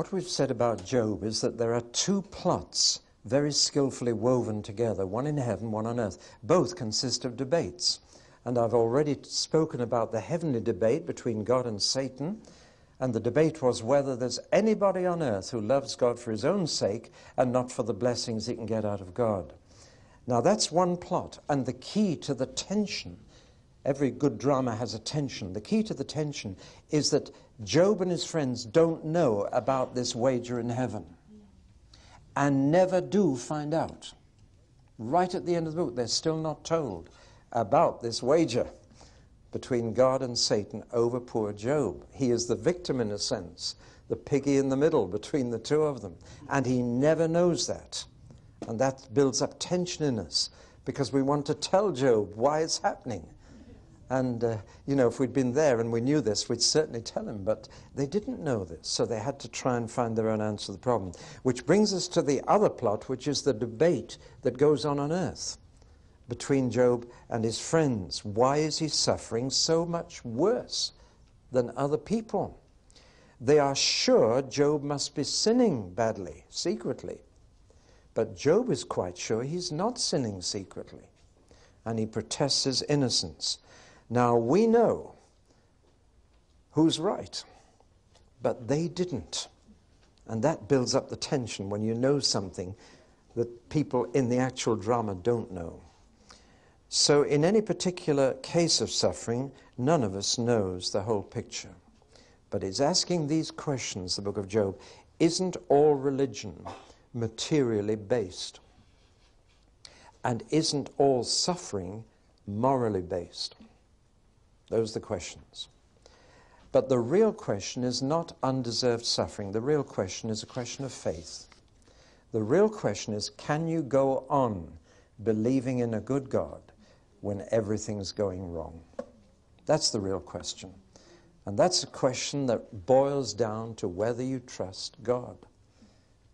What we've said about Job is that there are two plots very skillfully woven together, one in heaven, one on earth. Both consist of debates. And I've already spoken about the heavenly debate between God and Satan. And the debate was whether there's anybody on earth who loves God for his own sake and not for the blessings he can get out of God. Now that's one plot. And the key to the tension, every good drama has a tension. The key to the tension is that Job and his friends don't know about this wager in heaven and never do find out. Right at the end of the book, they're still not told about this wager between God and Satan over poor Job. He is the victim in a sense, the piggy in the middle between the two of them. And he never knows that. And that builds up tension in us because we want to tell Job why it's happening. And, if we'd been there and we knew this, we'd certainly tell him. But they didn't know this, so they had to try and find their own answer to the problem. Which brings us to the other plot, which is the debate that goes on earth between Job and his friends. Why is he suffering so much worse than other people? They are sure Job must be sinning badly, secretly. But Job is quite sure he's not sinning secretly. And he protests his innocence. Now, we know who's right, but they didn't. And that builds up the tension when you know something that people in the actual drama don't know. So in any particular case of suffering, none of us knows the whole picture. But it's asking these questions, the book of Job. Isn't all religion materially based? And isn't all suffering morally based? Those are the questions. But the real question is not undeserved suffering. The real question is a question of faith. The real question is, can you go on believing in a good God when everything's going wrong? That's the real question. And that's a question that boils down to whether you trust God,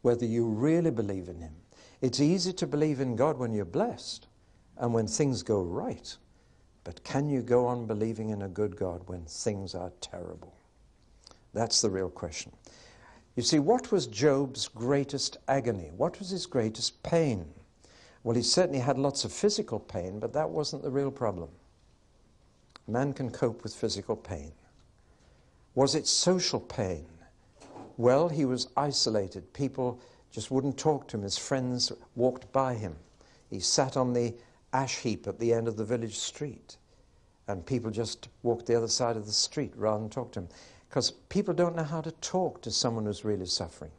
whether you really believe in him. It's easy to believe in God when you're blessed and when things go right. But can you go on believing in a good God when things are terrible? That's the real question. You see, what was Job's greatest agony? What was his greatest pain? Well, he certainly had lots of physical pain, but that wasn't the real problem. Man can cope with physical pain. Was it social pain? Well, he was isolated. People just wouldn't talk to him. His friends walked by him. He sat on the ash heap at the end of the village street, and people just walked the other side of the street rather than talk to him, because people don't know how to talk to someone who's really suffering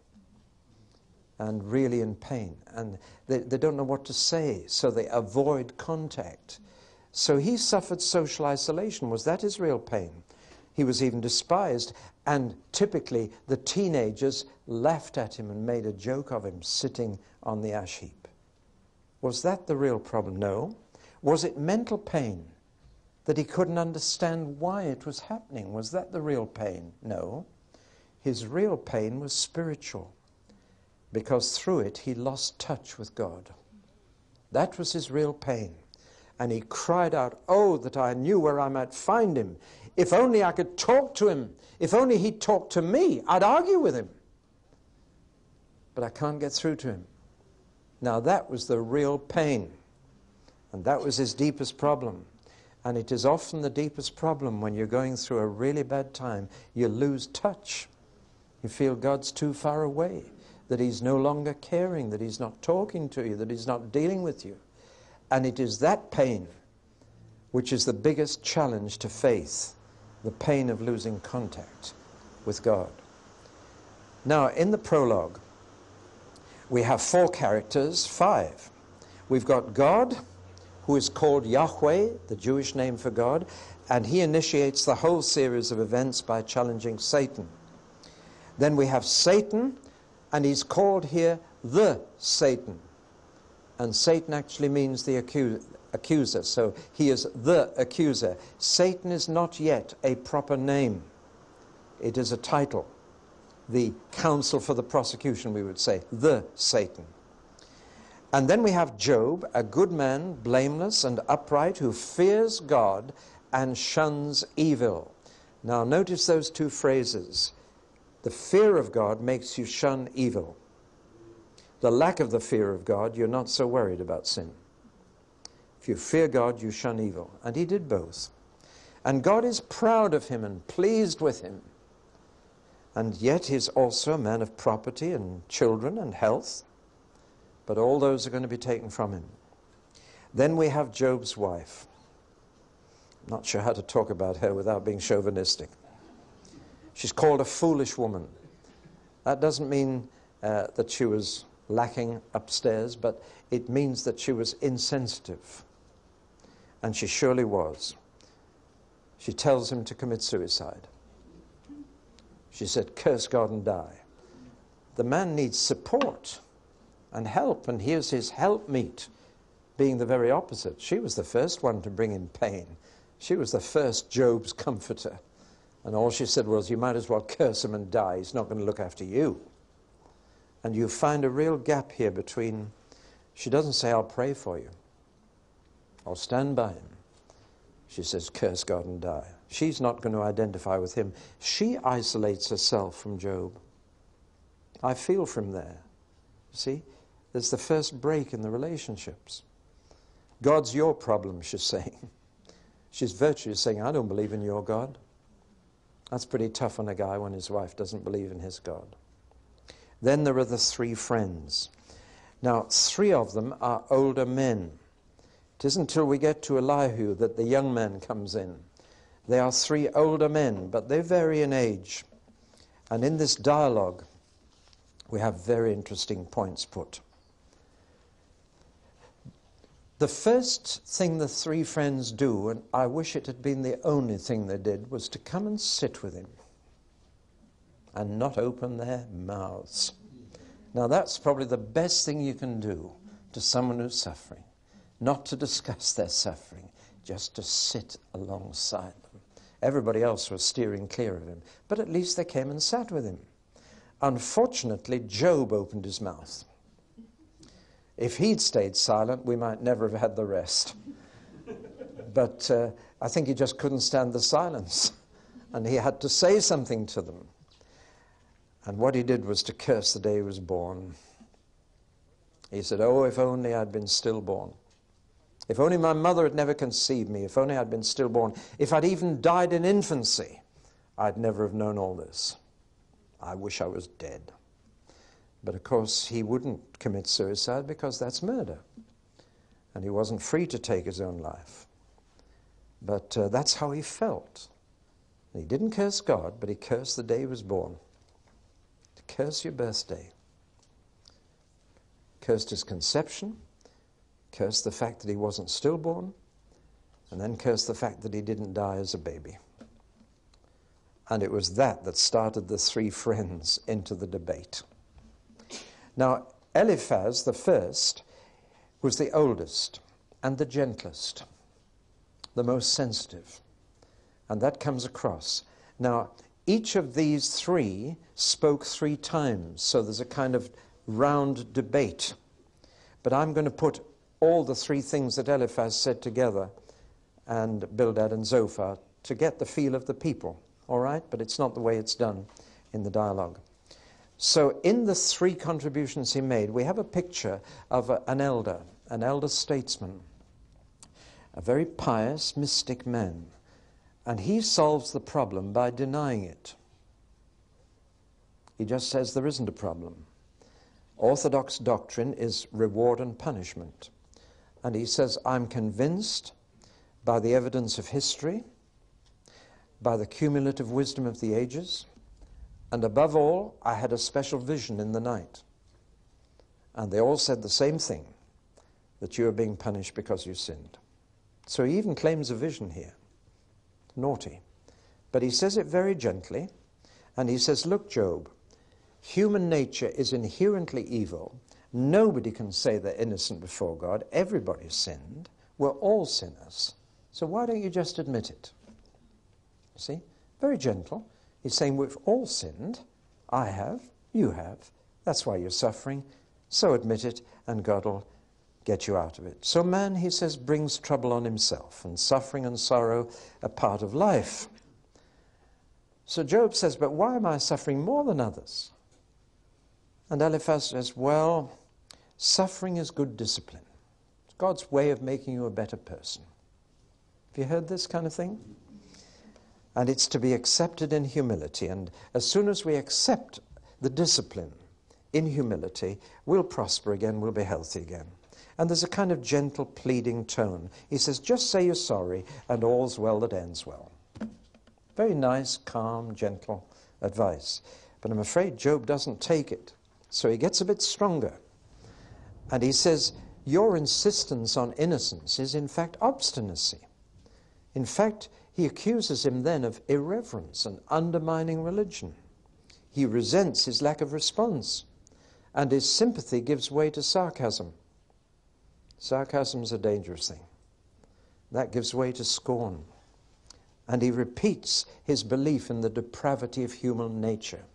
and really in pain, and they don't know what to say, so they avoid contact. So he suffered social isolation. Was that his real pain? He was even despised, and typically the teenagers laughed at him and made a joke of him sitting on the ash heap. Was that the real problem? No. Was it mental pain, that he couldn't understand why it was happening? Was that the real pain? No. His real pain was spiritual, because through it he lost touch with God. That was his real pain. And he cried out, "Oh, that I knew where I might find him. If only I could talk to him. If only he'd talk to me, I'd argue with him. But I can't get through to him." Now that was the real pain, and that was his deepest problem. And it is often the deepest problem when you're going through a really bad time. You lose touch. You feel God's too far away, that he's no longer caring, that he's not talking to you, that he's not dealing with you. And it is that pain which is the biggest challenge to faith, the pain of losing contact with God. Now, in the prologue, we have 4 characters, 5. We've got God, who is called Yahweh, the Jewish name for God, and he initiates the whole series of events by challenging Satan. Then we have Satan, and he's called here the Satan. And Satan actually means the accuser, so he is the accuser. Satan is not yet a proper name. It is a title. The counsel for the prosecution, we would say, the Satan. And then we have Job, a good man, blameless and upright, who fears God and shuns evil. Now notice those two phrases. The fear of God makes you shun evil. The lack of the fear of God, you're not so worried about sin. If you fear God, you shun evil. And he did both. And God is proud of him and pleased with him. And yet he's also a man of property and children and health. But all those are going to be taken from him. Then we have Job's wife. I'm not sure how to talk about her without being chauvinistic. She's called a foolish woman. That doesn't mean that she was lacking upstairs, but it means that she was insensitive. And she surely was. She tells him to commit suicide. She said, curse God and die. The man needs support and help, and here's his helpmeet being the very opposite. She was the first one to bring him pain. She was the first Job's comforter. And all she said was, you might as well curse him and die. He's not going to look after you. And you find a real gap here between, she doesn't say, I'll pray for you. I'll stand by him. She says, curse God and die. She's not going to identify with him. She isolates herself from Job. I feel from there. See? There's the first break in the relationships. God's your problem, she's saying. She's virtually saying, I don't believe in your God. That's pretty tough on a guy when his wife doesn't believe in his God. Then there are the three friends. Now, three of them are older men. It isn't until we get to Elihu that the young man comes in. They are three older men, but they vary in age. And in this dialogue, we have very interesting points put. The first thing the three friends do, and I wish it had been the only thing they did, was to come and sit with him and not open their mouths. Now that's probably the best thing you can do to someone who's suffering. Not to discuss their suffering, just to sit alongside them. Everybody else was steering clear of him, but at least they came and sat with him. Unfortunately, Job opened his mouth. If he'd stayed silent, we might never have had the rest. But I think he just couldn't stand the silence, and he had to say something to them. And what he did was to curse the day he was born. He said, oh, if only I'd been stillborn. If only my mother had never conceived me. If only I'd been stillborn. If I'd even died in infancy, I'd never have known all this. I wish I was dead. But of course, he wouldn't commit suicide because that's murder. And he wasn't free to take his own life. But that's how he felt. He didn't curse God, but he cursed the day he was born. To curse your birthday. Cursed his conception. Cursed the fact that he wasn't stillborn, and then cursed the fact that he didn't die as a baby. And it was that started the three friends into the debate. Now, Eliphaz, the first, was the oldest and the gentlest, the most sensitive. And that comes across. Now, each of these three spoke 3 times, so there's a kind of round debate. But I'm going to put all the 3 things that Eliphaz said together, and Bildad and Zophar, to get the feel of the people, all right? But it's not the way it's done in the dialogue. So in the 3 contributions he made, we have a picture of an elder statesman, a very pious, mystic man, and he solves the problem by denying it. He just says there isn't a problem. Orthodox doctrine is reward and punishment. And he says, I'm convinced by the evidence of history, by the cumulative wisdom of the ages, and above all, I had a special vision in the night. And they all said the same thing, that you are being punished because you sinned. So he even claims a vision here. Naughty. But he says it very gently, and he says, look, Job, human nature is inherently evil. Nobody can say they're innocent before God. Everybody's sinned. We're all sinners. So why don't you just admit it? See? Very gentle. He's saying we've all sinned. I have. You have. That's why you're suffering. So admit it, and God will get you out of it. So man, he says, brings trouble on himself, and suffering and sorrow are part of life. So Job says, but why am I suffering more than others? And Eliphaz says, well, suffering is good discipline. It's God's way of making you a better person. Have you heard this kind of thing? And it's to be accepted in humility. And as soon as we accept the discipline in humility, we'll prosper again, we'll be healthy again. And there's a kind of gentle, pleading tone. He says, just say you're sorry, and all's well that ends well. Very nice, calm, gentle advice. But I'm afraid Job doesn't take it. So he gets a bit stronger. And he says, your insistence on innocence is in fact obstinacy. In fact, he accuses him then of irreverence and undermining religion. He resents his lack of response, and his sympathy gives way to sarcasm. Sarcasm is a dangerous thing. That gives way to scorn. And he repeats his belief in the depravity of human nature.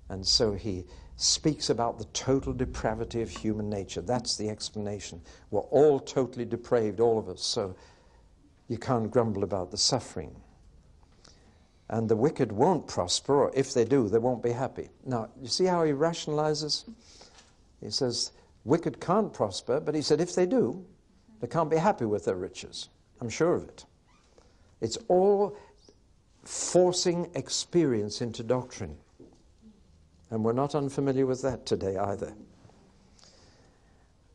And so he speaks about the total depravity of human nature. That's the explanation. We're all totally depraved, all of us, so you can't grumble about the suffering. And the wicked won't prosper, or if they do, they won't be happy. Now, you see how he rationalizes? He says, wicked can't prosper, but he said if they do, they can't be happy with their riches. I'm sure of it. It's all forcing experience into doctrine. And we're not unfamiliar with that today either.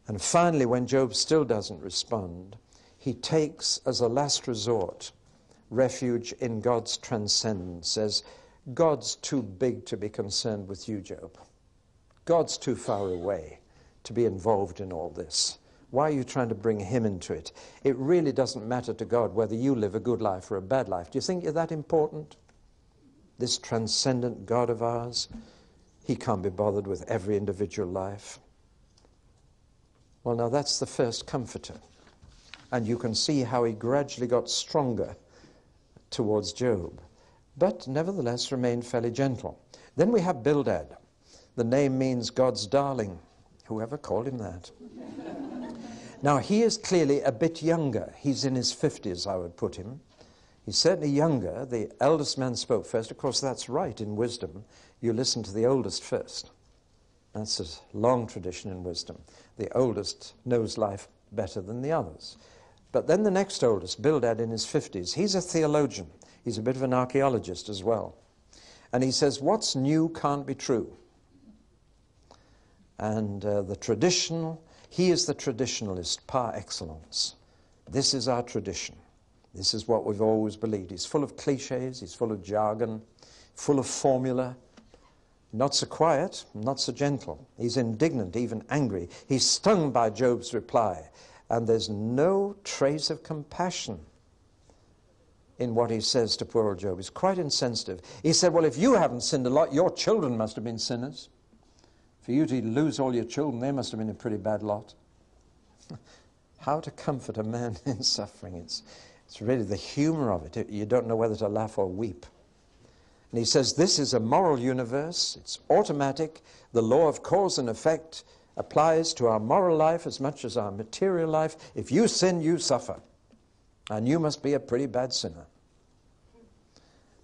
And finally, when Job still doesn't respond, he takes as a last resort refuge in God's transcendence. Says, God's too big to be concerned with you, Job. God's too far away to be involved in all this. Why are you trying to bring him into it? It really doesn't matter to God whether you live a good life or a bad life. Do you think you're that important? This transcendent God of ours, he can't be bothered with every individual life. Well, now that's the first comforter. And you can see how he gradually got stronger towards Job, but nevertheless remained fairly gentle. Then we have Bildad. The name means God's darling. Whoever called him that? Now, he is clearly a bit younger. He's in his 50s, I would put him. He's certainly younger. The eldest man spoke first. Of course, that's right in wisdom. You listen to the oldest first. That's a long tradition in wisdom. The oldest knows life better than the others. But then the next oldest, Bildad in his 50s, he's a theologian. He's a bit of an archaeologist as well. And he says, what's new can't be true. And he is the traditionalist par excellence. This is our tradition. This is what we've always believed. He's full of cliches, he's full of jargon, full of formula. Not so quiet, not so gentle. He's indignant, even angry. He's stung by Job's reply. And there's no trace of compassion in what he says to poor old Job. He's quite insensitive. He said, well, if you haven't sinned a lot, your children must have been sinners. For you to lose all your children, they must have been a pretty bad lot. How to comfort a man in suffering. It's really the humor of it. You don't know whether to laugh or weep. And he says, this is a moral universe. It's automatic. The law of cause and effect applies to our moral life as much as our material life. If you sin, you suffer. And you must be a pretty bad sinner.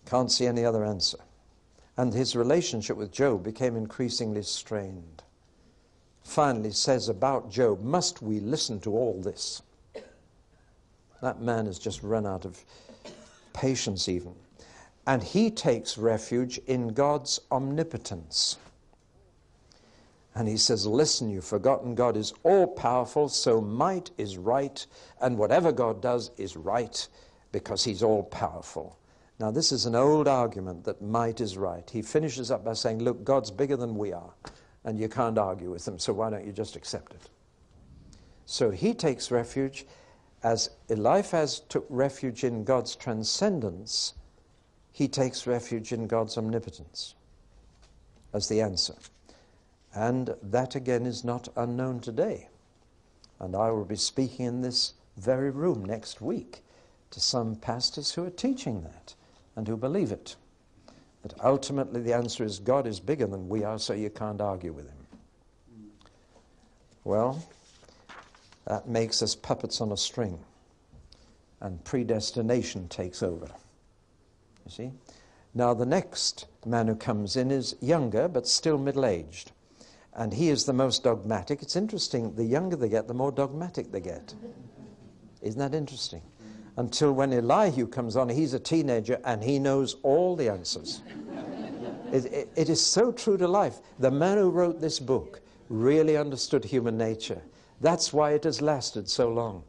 Can't see any other answer. And his relationship with Job became increasingly strained. Finally says about Job, must we listen to all this? That man has just run out of patience even. And he takes refuge in God's omnipotence. And he says, listen, you've forgotten God is all-powerful, so might is right, and whatever God does is right because he's all-powerful. Now, this is an old argument that might is right. He finishes up by saying, look, God's bigger than we are, and you can't argue with him, so why don't you just accept it? So he takes refuge, as Eliphaz took refuge in God's transcendence, he takes refuge in God's omnipotence as the answer. And that, again, is not unknown today. And I will be speaking in this very room next week to some pastors who are teaching that and who believe it. That ultimately the answer is God is bigger than we are, so you can't argue with him. Well, that makes us puppets on a string. And predestination takes over. You see? Now the next man who comes in is younger, but still middle-aged. And he is the most dogmatic. It's interesting, the younger they get, the more dogmatic they get. Isn't that interesting? Until when Elihu comes on, he's a teenager and he knows all the answers. It is so true to life. The man who wrote this book really understood human nature. That's why it has lasted so long,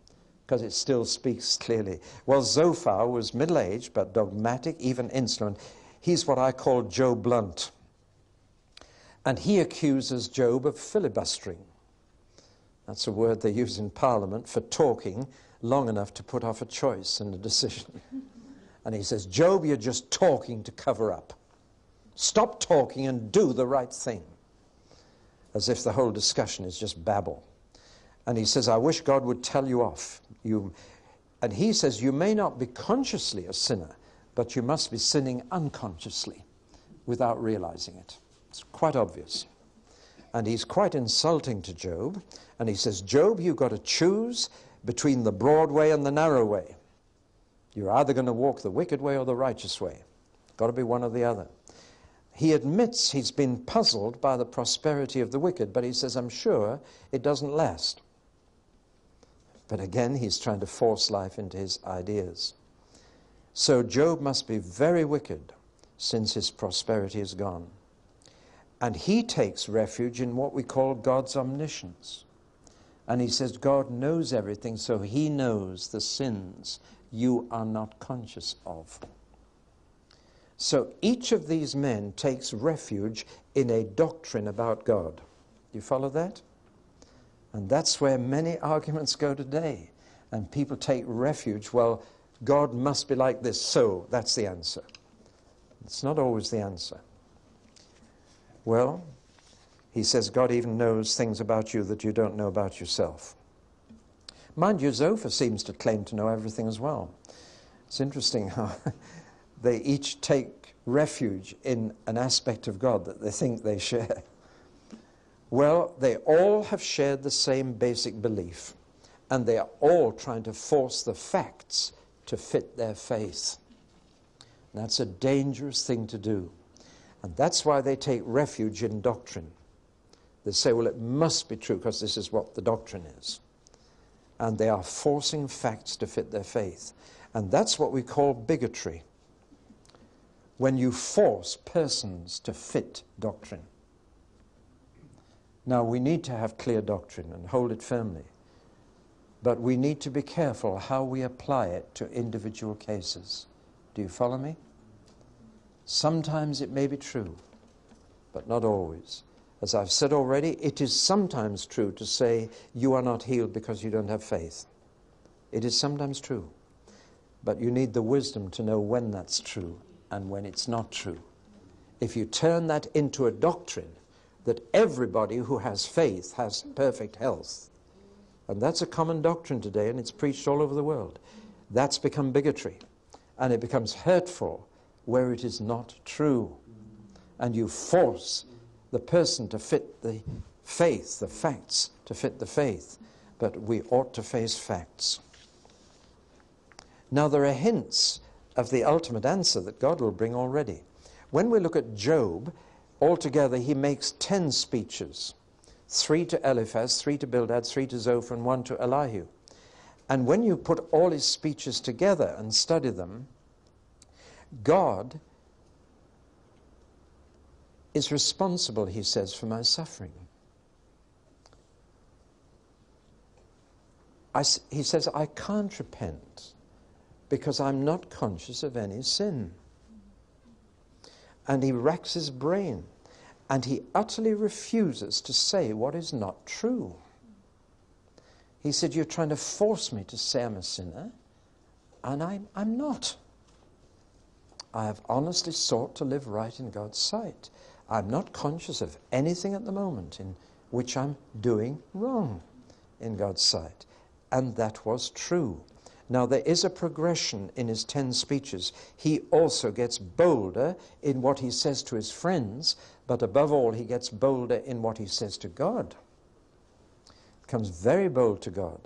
because it still speaks clearly. Well, Zophar was middle-aged, but dogmatic, even insolent. He's what I call Joe Blunt. And he accuses Job of filibustering. That's a word they use in Parliament for talking long enough to put off a choice and a decision. And he says, Job, you're just talking to cover up. Stop talking and do the right thing. As if the whole discussion is just babble. And he says, I wish God would tell you off. And he says, you may not be consciously a sinner, but you must be sinning unconsciously without realizing it. It's quite obvious. And he's quite insulting to Job. And he says, Job, you've got to choose between the broad way and the narrow way. You're either going to walk the wicked way or the righteous way. Got to be one or the other. He admits he's been puzzled by the prosperity of the wicked, but he says, I'm sure it doesn't last. But again, he's trying to force life into his ideas. So Job must be very wicked since his prosperity is gone. And he takes refuge in what we call God's omniscience. And he says God knows everything, so he knows the sins you are not conscious of. So each of these men takes refuge in a doctrine about God. Do you follow that? And that's where many arguments go today. And people take refuge, well, God must be like this, so that's the answer. It's not always the answer. Well, he says God even knows things about you that you don't know about yourself. Mind you, Zophar seems to claim to know everything as well. It's interesting how they each take refuge in an aspect of God that they think they share. Well, they all have shared the same basic belief, and they are all trying to force the facts to fit their faith. And that's a dangerous thing to do. And that's why they take refuge in doctrine. They say, well, it must be true because this is what the doctrine is. And they are forcing facts to fit their faith. And that's what we call bigotry. When you force persons to fit doctrine. Now, we need to have clear doctrine and hold it firmly. But we need to be careful how we apply it to individual cases. Do you follow me? Sometimes it may be true, but not always. As I've said already, it is sometimes true to say you are not healed because you don't have faith. It is sometimes true. But you need the wisdom to know when that's true and when it's not true. If you turn that into a doctrine that everybody who has faith has perfect health, and that's a common doctrine today and it's preached all over the world, that's become bigotry. And it becomes hurtful where it is not true. And you force the person to fit the faith, the facts to fit the faith. But we ought to face facts. Now there are hints of the ultimate answer that God will bring already. When we look at Job, altogether he makes 10 speeches. 3 to Eliphaz, 3 to Bildad, 3 to Zophar, and 1 to Elihu. And when you put all his speeches together and study them, God is responsible, he says, for my suffering. He says, I can't repent because I'm not conscious of any sin. And he racks his brain, and he utterly refuses to say what is not true. He said, you're trying to force me to say I'm a sinner, and I'm not. I have honestly sought to live right in God's sight. I'm not conscious of anything at the moment in which I'm doing wrong in God's sight. And that was true. Now, there is a progression in his 10 speeches. He also gets bolder in what he says to his friends, but above all, he gets bolder in what he says to God. Becomes very bold to God.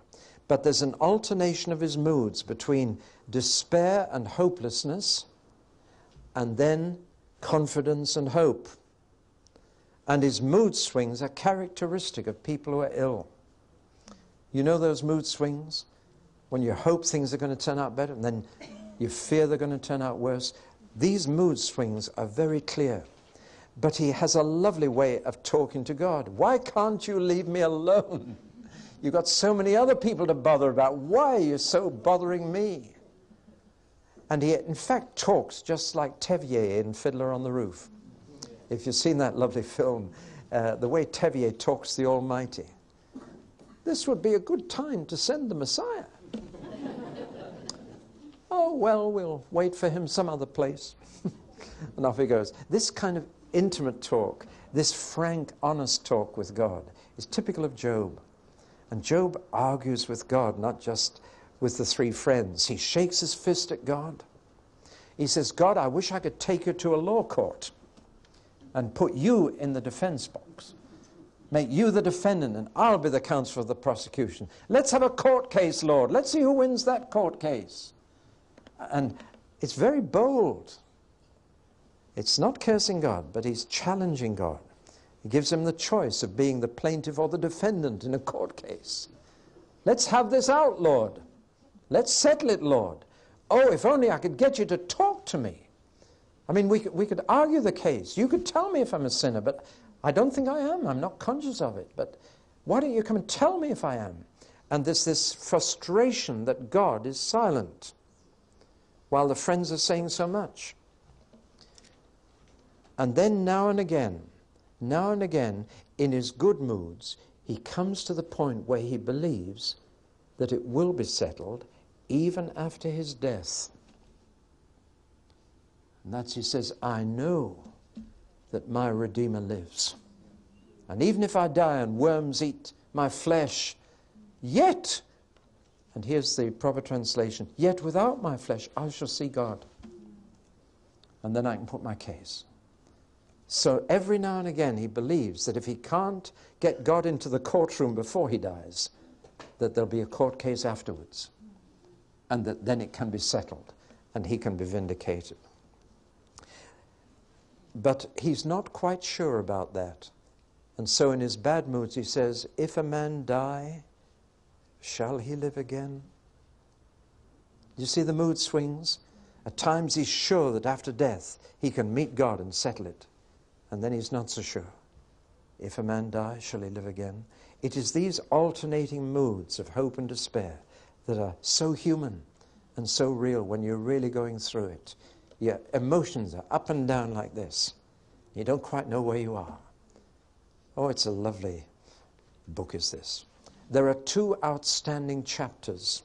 But there's an alternation of his moods between despair and hopelessness and then confidence and hope. And his mood swings are characteristic of people who are ill. You know those mood swings? When you hope things are going to turn out better, and then you fear they're going to turn out worse. These mood swings are very clear. But he has a lovely way of talking to God. Why can't you leave me alone? You've got so many other people to bother about. Why are you so bothering me? And he, in fact, talks just like Tevier in Fiddler on the Roof. If you've seen that lovely film, the way Tevier talks to the Almighty. This would be a good time to send the Messiah. Oh, well, we'll wait for him some other place. And off he goes. This kind of intimate talk, this frank, honest talk with God is typical of Job. And Job argues with God, not just with the three friends. He shakes his fist at God. He says, God, I wish I could take you to a law court and put you in the defense box. Make you the defendant, and I'll be the counsel of the prosecution. Let's have a court case, Lord. Let's see who wins that court case. And it's very bold. It's not cursing God, but he's challenging God. He gives him the choice of being the plaintiff or the defendant in a court case. Let's have this out, Lord. Let's settle it, Lord. Oh, if only I could get you to talk to me. I mean, we could argue the case. You could tell me if I'm a sinner, but I don't think I am. I'm not conscious of it. But why don't you come and tell me if I am? And there's this frustration that God is silent while the friends are saying so much. And then now and again, in his good moods, he comes to the point where he believes that it will be settled even after his death. And that's, he says, I know that my Redeemer lives. And even if I die and worms eat my flesh, yet, and here's the proper translation, yet without my flesh I shall see God. And then I can put my case. So every now and again he believes that if he can't get God into the courtroom before he dies, that there'll be a court case afterwards. And that then it can be settled and he can be vindicated. But he's not quite sure about that. And so in his bad moods he says, if a man die, shall he live again? You see the mood swings? At times he's sure that after death he can meet God and settle it. And then he's not so sure. If a man die, shall he live again? It is these alternating moods of hope and despair that are so human and so real when you're really going through it. Your emotions are up and down like this. You don't quite know where you are. Oh, it's a lovely book is this. There are two outstanding chapters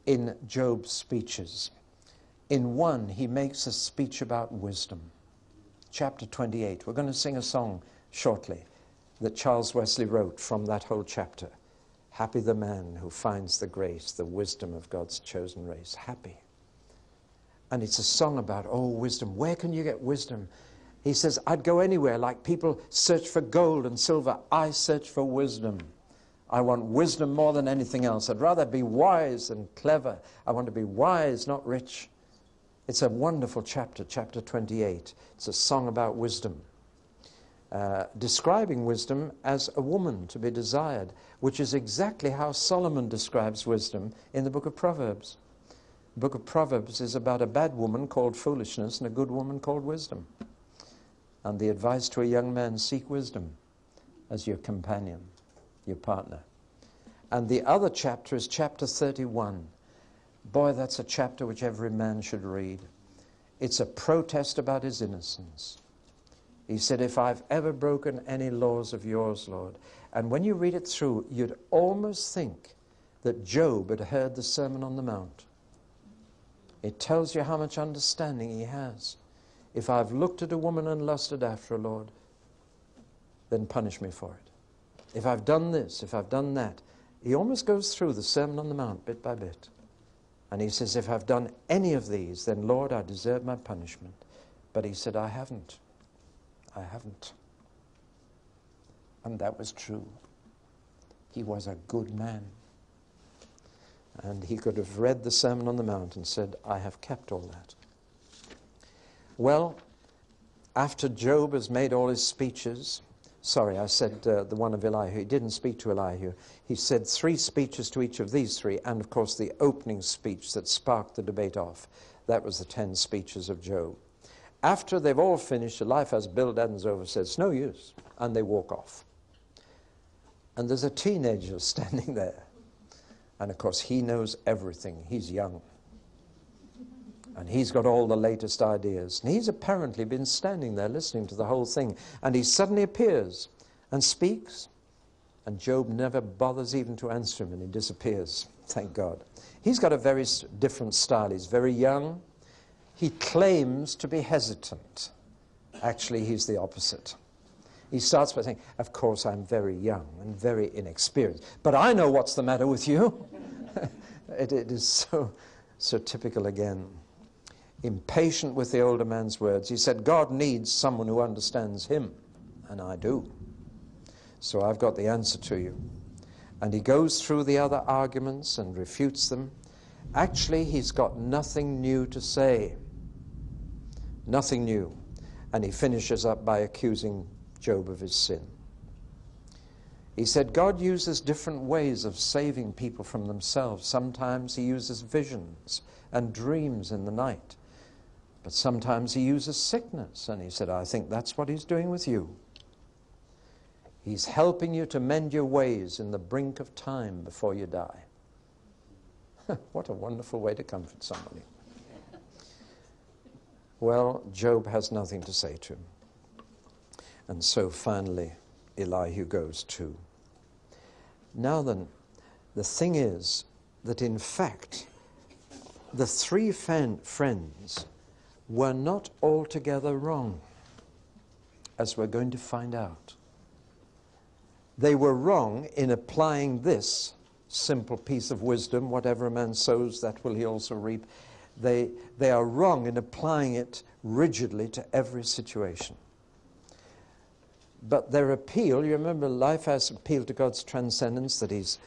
in Job's speeches. In one, he makes a speech about wisdom. Chapter 28. We're going to sing a song shortly that Charles Wesley wrote from that whole chapter. Happy the man who finds the grace, the wisdom of God's chosen race. Happy. And it's a song about, oh, wisdom. Where can you get wisdom? He says, I'd go anywhere. Like people search for gold and silver, I search for wisdom. I want wisdom more than anything else. I'd rather be wise than clever. I want to be wise, not rich. It's a wonderful chapter, chapter 28. It's a song about wisdom, describing wisdom as a woman to be desired, which is exactly how Solomon describes wisdom in the book of Proverbs. The book of Proverbs is about a bad woman called foolishness and a good woman called wisdom. And the advice to a young man, seek wisdom as your companion, your partner. And the other chapter is chapter 31. Boy, that's a chapter which every man should read. It's a protest about his innocence. He said, if I've ever broken any laws of yours, Lord. And when you read it through, you'd almost think that Job had heard the Sermon on the Mount. It tells you how much understanding he has. If I've looked at a woman and lusted after her, Lord, then punish me for it. If I've done this, if I've done that. He almost goes through the Sermon on the Mount bit by bit. And he says, if I've done any of these, then, Lord, I deserve my punishment. But he said, I haven't. I haven't. And that was true. He was a good man. And he could have read the Sermon on the Mount and said, I have kept all that. Well, after Job has made all his speeches, sorry, I said the one of Elihu. He didn't speak to Elihu. He said 3 speeches to each of these 3, and of course the opening speech that sparked the debate off. That was the 10 speeches of Job. After they've all finished, Eliphaz builds over, says, "It's no use," and they walk off. And there's a teenager standing there. And of course he knows everything. He's young. And he's got all the latest ideas. And he's apparently been standing there listening to the whole thing. And he suddenly appears and speaks. And Job never bothers even to answer him, and he disappears. Thank God. He's got a very different style. He's very young. He claims to be hesitant. Actually, he's the opposite. He starts by saying, "Of course, I'm very young and very inexperienced, but I know what's the matter with you." It is so typical again. Impatient with the older man's words. He said, "God needs someone who understands him," and I do. So I've got the answer to you. And he goes through the other arguments and refutes them. Actually, he's got nothing new to say. Nothing new. And he finishes up by accusing Job of his sin. He said God uses different ways of saving people from themselves. Sometimes he uses visions and dreams in the night. But sometimes he uses sickness. And he said, I think that's what he's doing with you. He's helping you to mend your ways in the brink of time before you die. What a wonderful way to comfort somebody. Well, Job has nothing to say to him. And so finally, Elihu goes too. Now then, the thing is that in fact, the 3 friends were not altogether wrong, as we're going to find out. They were wrong in applying this simple piece of wisdom, whatever a man sows, that will he also reap. They are wrong in applying it rigidly to every situation. But their appeal, you remember life has appealed to God's transcendence, that he's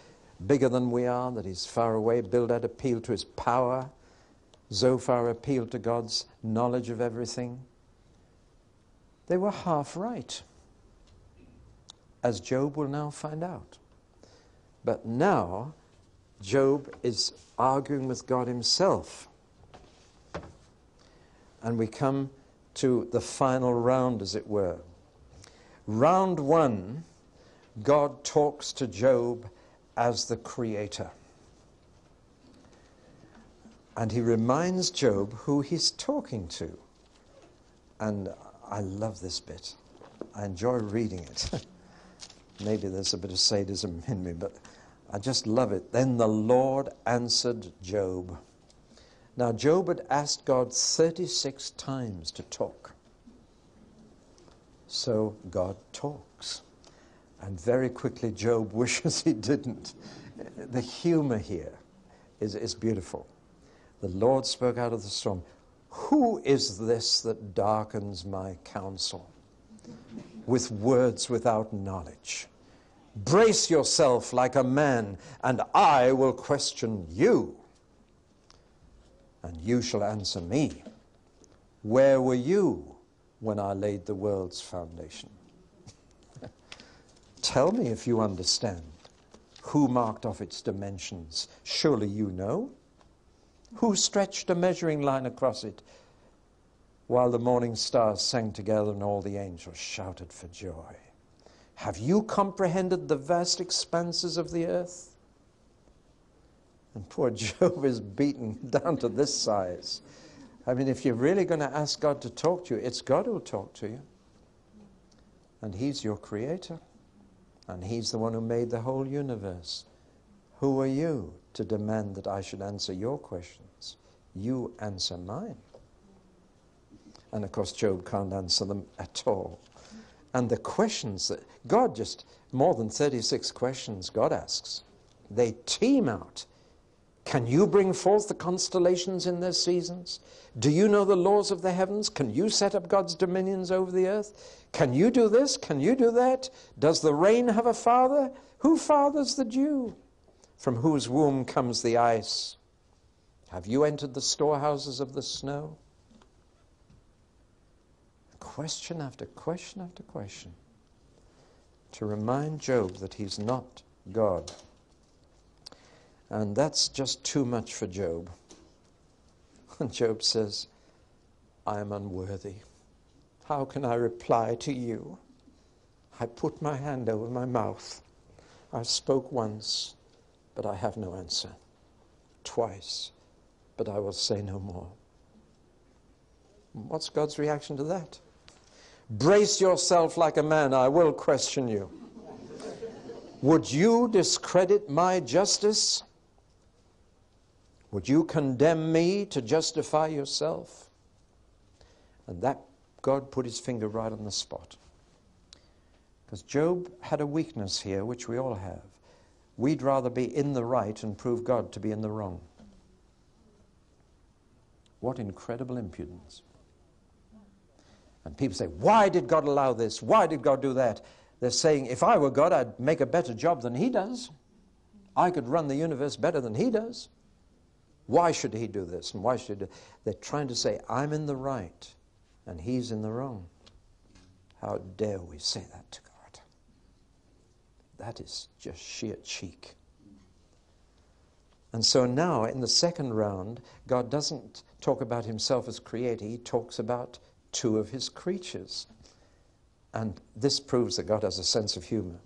bigger than we are, that he's far away. Bildad appealed to his power. Zophar appealed to God's knowledge of everything. They were half right, as Job will now find out. But now, Job is arguing with God himself. And we come to the final round, as it were. Round 1, God talks to Job as the creator. And he reminds Job who he's talking to. And I love this bit. I enjoy reading it. Maybe there's a bit of sadism in me, but I just love it. Then the Lord answered Job. Now, Job had asked God 36 times to talk. So God talks. And very quickly, Job wishes he didn't. The humor here is beautiful. The Lord spoke out of the storm. Who is this that darkens my counsel with words without knowledge? Brace yourself like a man, and I will question you. And you shall answer me. Where were you when I laid the world's foundation? Tell me if you understand. Who marked off its dimensions? Surely you know. Who stretched a measuring line across it while the morning stars sang together and all the angels shouted for joy? Have you comprehended the vast expanses of the earth? And poor Job is beaten down to this size. I mean, if you're really going to ask God to talk to you, it's God who'll talk to you. And he's your creator. And he's the one who made the whole universe. Who are you to demand that I should answer your questions? You answer mine. And of course, Job can't answer them at all. And the questions that God just, more than 36 questions God asks, they teem out. Can you bring forth the constellations in their seasons? Do you know the laws of the heavens? Can you set up God's dominions over the earth? Can you do this? Can you do that? Does the rain have a father? Who fathers the dew? From whose womb comes the ice? Have you entered the storehouses of the snow? question after question after question to remind Job that he's not God. And that's just too much for Job. And Job says, I am unworthy. How can I reply to you? I put my hand over my mouth. I spoke once, but I have no answer. Twice, but I will say no more. What's God's reaction to that? Brace yourself like a man, I will question you. Would you discredit my justice? Would you condemn me to justify yourself? And that God put his finger right on the spot. Because Job had a weakness here, which we all have. We'd rather be in the right and prove God to be in the wrong. What incredible impudence. And people say, why did God allow this? Why did God do that? They're saying, if I were God, I'd make a better job than he does. I could run the universe better than he does. Why should he do this? And why should he do... They're trying to say, I'm in the right and he's in the wrong. How dare we say that to God? That is just sheer cheek. And so now, in the second round, God doesn't talk about himself as creator. He talks about two of his creatures. And this proves that God has a sense of humor.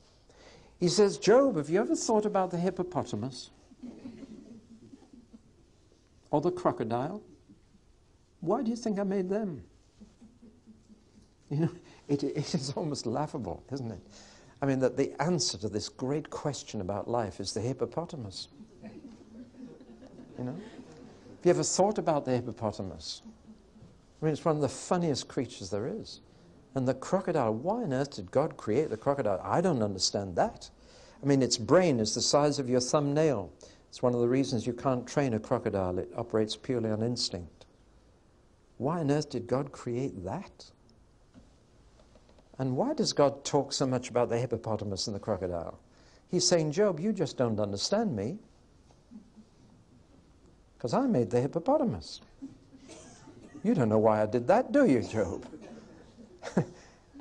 He says, Job, have you ever thought about the hippopotamus? Or the crocodile? Why do you think I made them? You know, it is almost laughable, isn't it? I mean, that the answer to this great question about life is the hippopotamus. You know? Have you ever thought about the hippopotamus? I mean, it's one of the funniest creatures there is. And the crocodile, why on earth did God create the crocodile? I don't understand that. I mean, its brain is the size of your thumbnail. It's one of the reasons you can't train a crocodile. It operates purely on instinct. Why on earth did God create that? And why does God talk so much about the hippopotamus and the crocodile? He's saying, Job, you just don't understand me. Because I made the hippopotamus. You don't know why I did that, do you, Job?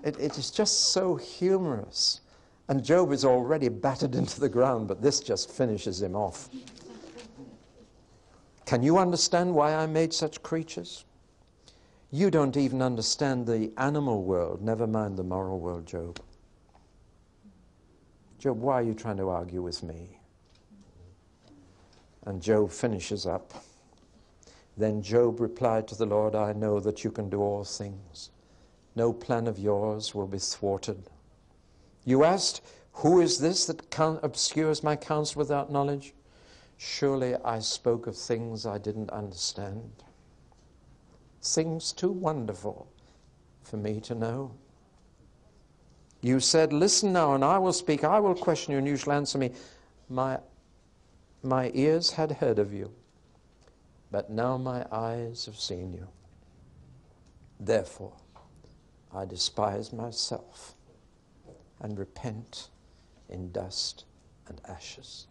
It is just so humorous. And Job is already battered into the ground, but this just finishes him off. Can you understand why I made such creatures? You don't even understand the animal world, never mind the moral world, Job. Job, why are you trying to argue with me? And Job finishes up. Then Job replied to the Lord, I know that you can do all things. No plan of yours will be thwarted. You asked, who is this that obscures my counsel without knowledge? Surely I spoke of things I didn't understand. Things too wonderful for me to know. You said, listen now, and I will speak. I will question you, and you shall answer me. My ears had heard of you, but now my eyes have seen you. Therefore, I despise myself and repent in dust and ashes.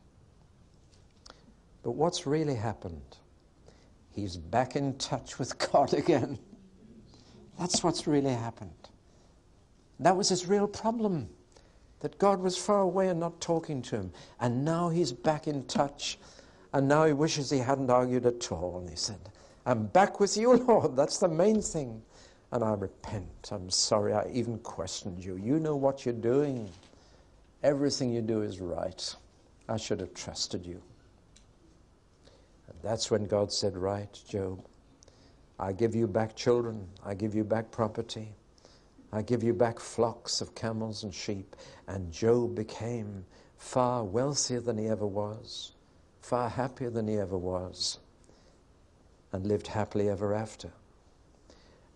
But what's really happened? He's back in touch with God again. That's what's really happened. That was his real problem, that God was far away and not talking to him. And now he's back in touch. And now he wishes he hadn't argued at all. And he said, I'm back with you, Lord. That's the main thing. And I repent. I'm sorry I even questioned you. You know what you're doing. Everything you do is right. I should have trusted you. And that's when God said, right, Job, I give you back children. I give you back property. I give you back flocks of camels and sheep. And Job became far wealthier than he ever was, far happier than he ever was, and lived happily ever after.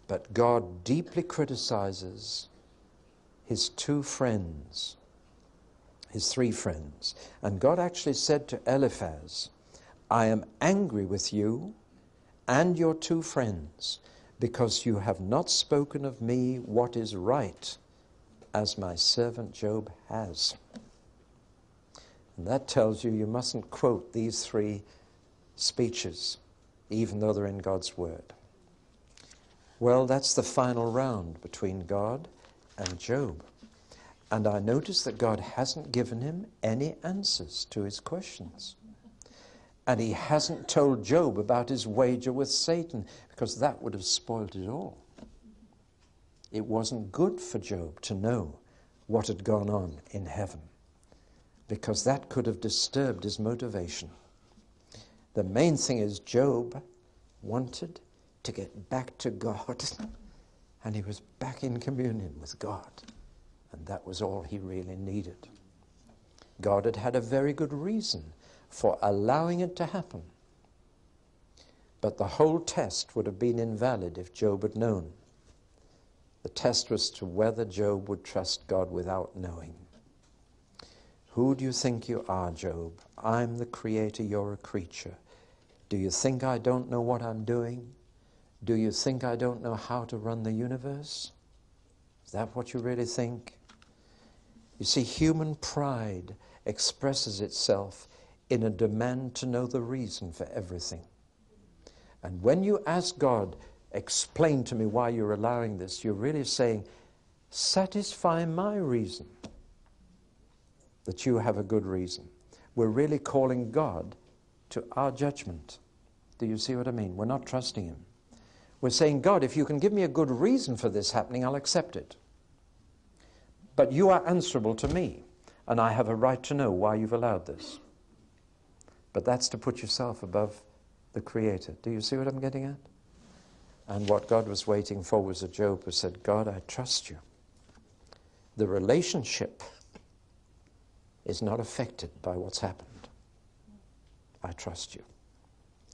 But God deeply criticizes his two friends, his three friends. And God actually said to Eliphaz, I am angry with you and your two friends, because you have not spoken of me what is right, as my servant Job has. And that tells you mustn't quote these three speeches, even though they're in God's word. Well, that's the final round between God and Job. And I notice that God hasn't given him any answers to his questions. And he hasn't told Job about his wager with Satan, because that would have spoiled it all. It wasn't good for Job to know what had gone on in heaven, because that could have disturbed his motivation. The main thing is Job wanted to get back to God, and he was back in communion with God. And that was all he really needed. God had had a very good reason for allowing it to happen. But the whole test would have been invalid if Job had known. The test was to whether Job would trust God without knowing. Who do you think you are, Job? I'm the creator, you're a creature. Do you think I don't know what I'm doing? Do you think I don't know how to run the universe? Is that what you really think? You see, human pride expresses itself in a demand to know the reason for everything. And when you ask God, explain to me why you're allowing this, you're really saying, satisfy my reason that you have a good reason. We're really calling God to our judgment. Do you see what I mean? We're not trusting him. We're saying, God, if you can give me a good reason for this happening, I'll accept it. But you are answerable to me, and I have a right to know why you've allowed this. But that's to put yourself above the Creator. Do you see what I'm getting at? And what God was waiting for was a Job who said, God, I trust you. The relationship is not affected by what's happened. I trust you.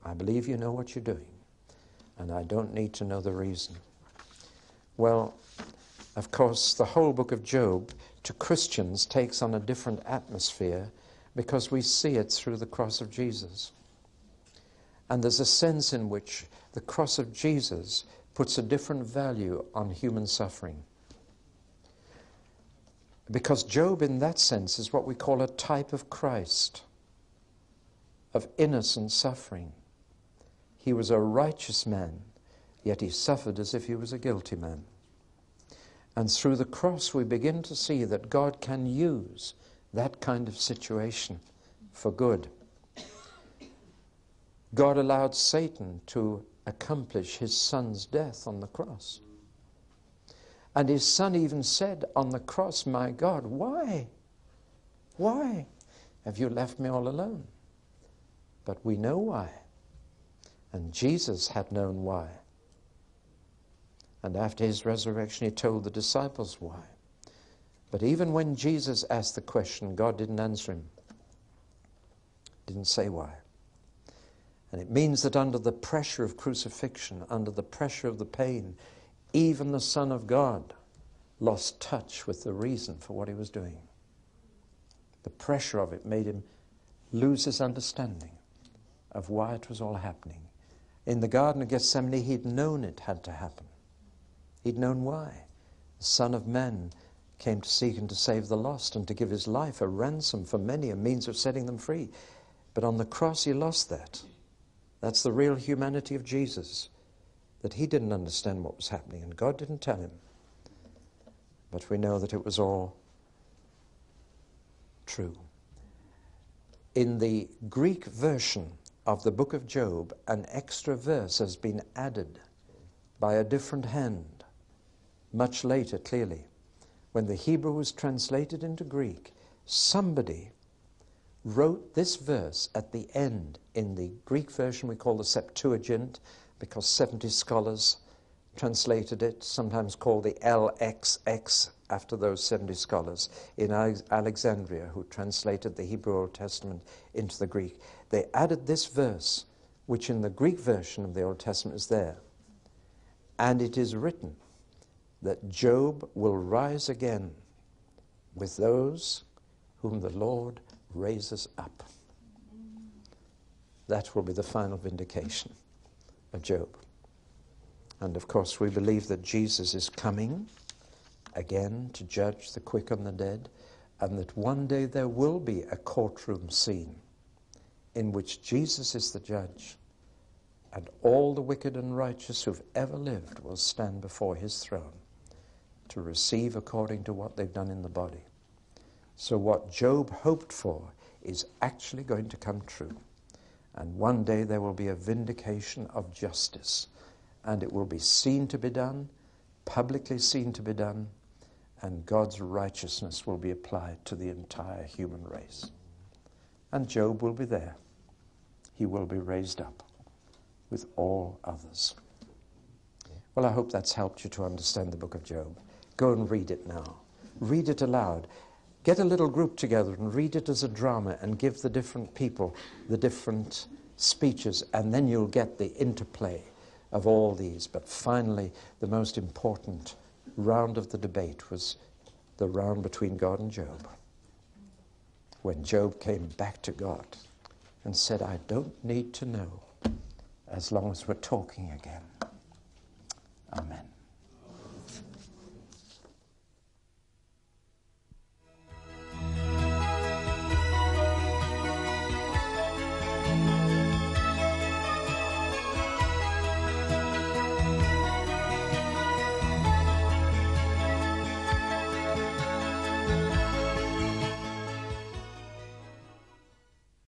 I believe you know what you're doing, and I don't need to know the reason. Well, of course, the whole book of Job to Christians takes on a different atmosphere because we see it through the cross of Jesus. And there's a sense in which the cross of Jesus puts a different value on human suffering. Because Job, in that sense, is what we call a type of Christ, of innocent suffering. He was a righteous man, yet he suffered as if he was a guilty man. And through the cross we begin to see that God can use that kind of situation for good. God allowed Satan to accomplish his son's death on the cross. And his son even said on the cross, my God, why? Why have you left me all alone? But we know why. And Jesus had known why. And after his resurrection, he told the disciples why. But even when Jesus asked the question, God didn't answer him. Didn't say why. And it means that under the pressure of crucifixion, under the pressure of the pain, even the Son of God lost touch with the reason for what he was doing. The pressure of it made him lose his understanding of why it was all happening. In the Garden of Gethsemane, he'd known it had to happen. He'd known why. The Son of Man came to seek and to save the lost and to give his life a ransom for many, a means of setting them free. But on the cross he lost that. That's the real humanity of Jesus, that he didn't understand what was happening and God didn't tell him. But we know that it was all true. In the Greek version of the book of Job, an extra verse has been added by a different hand. Much later, clearly, when the Hebrew was translated into Greek, somebody wrote this verse at the end. In the Greek version we call the Septuagint, because 70 scholars translated it, sometimes called the LXX after those 70 scholars in Alexandria who translated the Hebrew Old Testament into the Greek. They added this verse, which in the Greek version of the Old Testament is there. And it is written that Job will rise again with those whom the Lord raises up. That will be the final vindication of Job. And of course we believe that Jesus is coming again to judge the quick and the dead, and that one day there will be a courtroom scene in which Jesus is the judge and all the wicked and righteous who've ever lived will stand before his throne to receive according to what they've done in the body. So what Job hoped for is actually going to come true. And one day there will be a vindication of justice, and it will be seen to be done, publicly seen to be done, and God's righteousness will be applied to the entire human race. And Job will be there. He will be raised up with all others. Well, I hope that's helped you to understand the book of Job. Go and read it now. Read it aloud. Get a little group together and read it as a drama and give the different people the different speeches, and then you'll get the interplay of all these. But finally, the most important round of the debate was the round between God and Job, when Job came back to God and said, I don't need to know as long as we're talking again. Amen.